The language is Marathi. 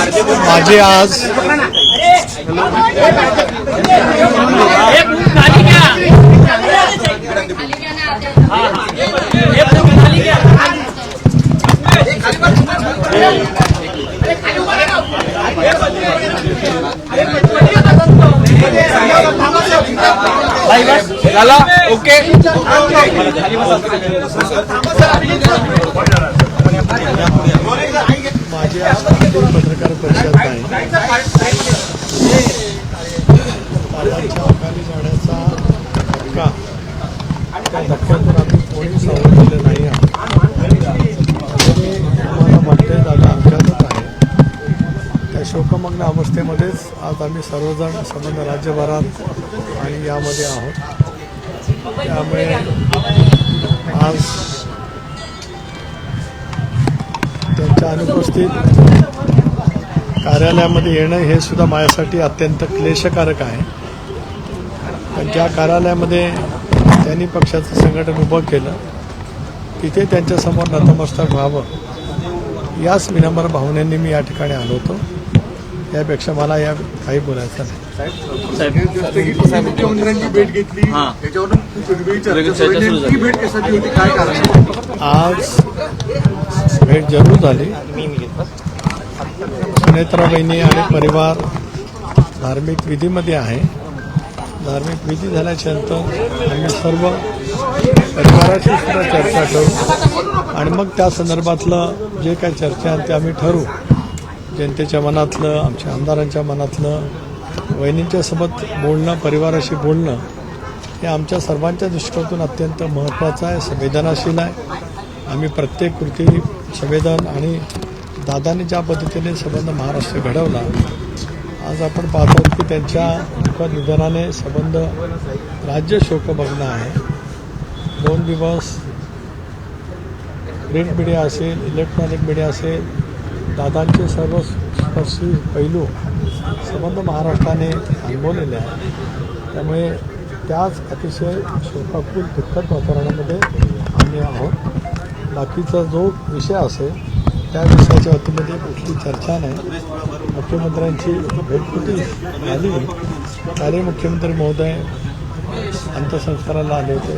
माझे आज ओके माझी आज पत्रकार परिषद नाही. बाबांच्या अकाली जाण्याचा धक्का, त्या धक्क्यातून आम्ही कोणी सावरलेलं नाही आहोत. आम्हाला वाटते दादा आमच्यातच आहे. त्या शोकमग्न अवस्थेमध्येच आज आम्ही सर्वजण संबंध राज्यभरात आणि यामध्ये आहोत. त्यामुळे आज त्यांच्या अनुपस्थित कार्यालयामध्ये येणं हे सुद्धा माझ्यासाठी अत्यंत क्लेशकारक आहे. पण ज्या कार्यालयामध्ये त्यांनी पक्षाचं संघटन उभं केलं तिथे त्यांच्यासमोर नतमस्तक व्हावं याच विनम्र भावनेने मी या ठिकाणी आलो होतो. यापेक्षा मला या काही बोलायचं नाही. मुख्यमंत्र्यांची भेट घेतली त्याच्यावरून भेट कशाची होती, काय कारण? आज भेट जरूर झाली. सुनेत्रा बहिणी आणि परिवार धार्मिक विधीमध्ये आहे. धार्मिक विधी झाल्याच्या नंतर आम्ही सर्व परिवाराशी सुद्धा चर्चा करू आणि मग त्या संदर्भातलं जे काही चर्चा आहे ते आम्ही ठरवू. जनतेच्या मनातलं, आमच्या आमदारांच्या मनातलं, वहिनींच्या सोबत बोलणं, परिवाराशी बोलणं हे आमच्या सर्वांच्या दृष्टीकोनातून अत्यंत महत्त्वाचं आहे, संवेदनाशील आहे. आम्ही प्रत्येक कृती संवेदन आणि दादांनी ज्या पद्धतीने संबंध महाराष्ट्र घडवला, आज आपण पाहतो की त्यांच्या दुःखद निधनाने संबंध राज्य शोकमग्न आहे. 2 दिवस प्रिंट मीडिया असेल, इलेक्ट्रॉनिक मीडिया असेल, दादांचे सर्व स्पर्शी पैलू संबंध महाराष्ट्राने अनुभवलेले आहे. त्यामुळे त्याच अतिशय शोकाकुल दुःखद वातावरणामध्ये आम्ही आहोत. बाकीचा जो विषय असेल त्या विषयाच्या वतीमध्ये कुठली चर्चा नाही. मुख्यमंत्र्यांची भेटकुटी झाली, त्याने मुख्यमंत्री महोदय अंत्यसंस्काराला आले होते.